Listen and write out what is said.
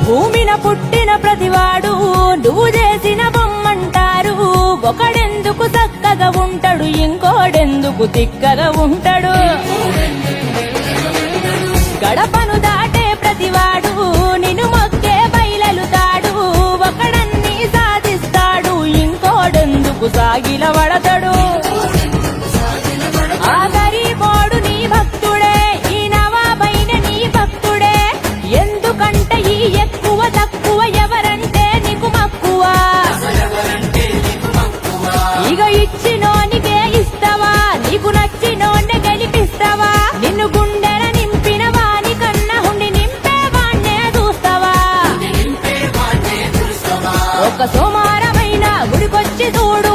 భూమిన పుట్టిన ప్రతివాడు నువ్వు చేసిన బొమ్మంటారు. ఒకడెందుకు చక్కగా ఉంటాడు, ఇంకోడెందుకు తిక్కగా ఉంటాడు. గడపను దాటే ప్రతివాడు నిన్ను మొక్కే బయలెలుతాడు. ఒకడన్ని సాధిస్తాడు, ఇంకోడెందుకు సాగిలబడతాడు. ఆ గరీబోడు నీ భక్తుడే, ఈ నవాబైన నీ భక్తుడే. ఎందుకంటే ఈ ఎక్కువ తక్కువ ఎవరంటే నీకు మక్కువ. ఇక ఇచ్చినోనికే ఇస్తావా, నీకు నచ్చినోన్నే గెలిపిస్తావా. నిన్ను గుండెల నింపిన వాని కన్నా హుండి నింపే వాణ్ణే చూస్తావా. ఒక సోమారమైన గుడికొచ్చి చూడు,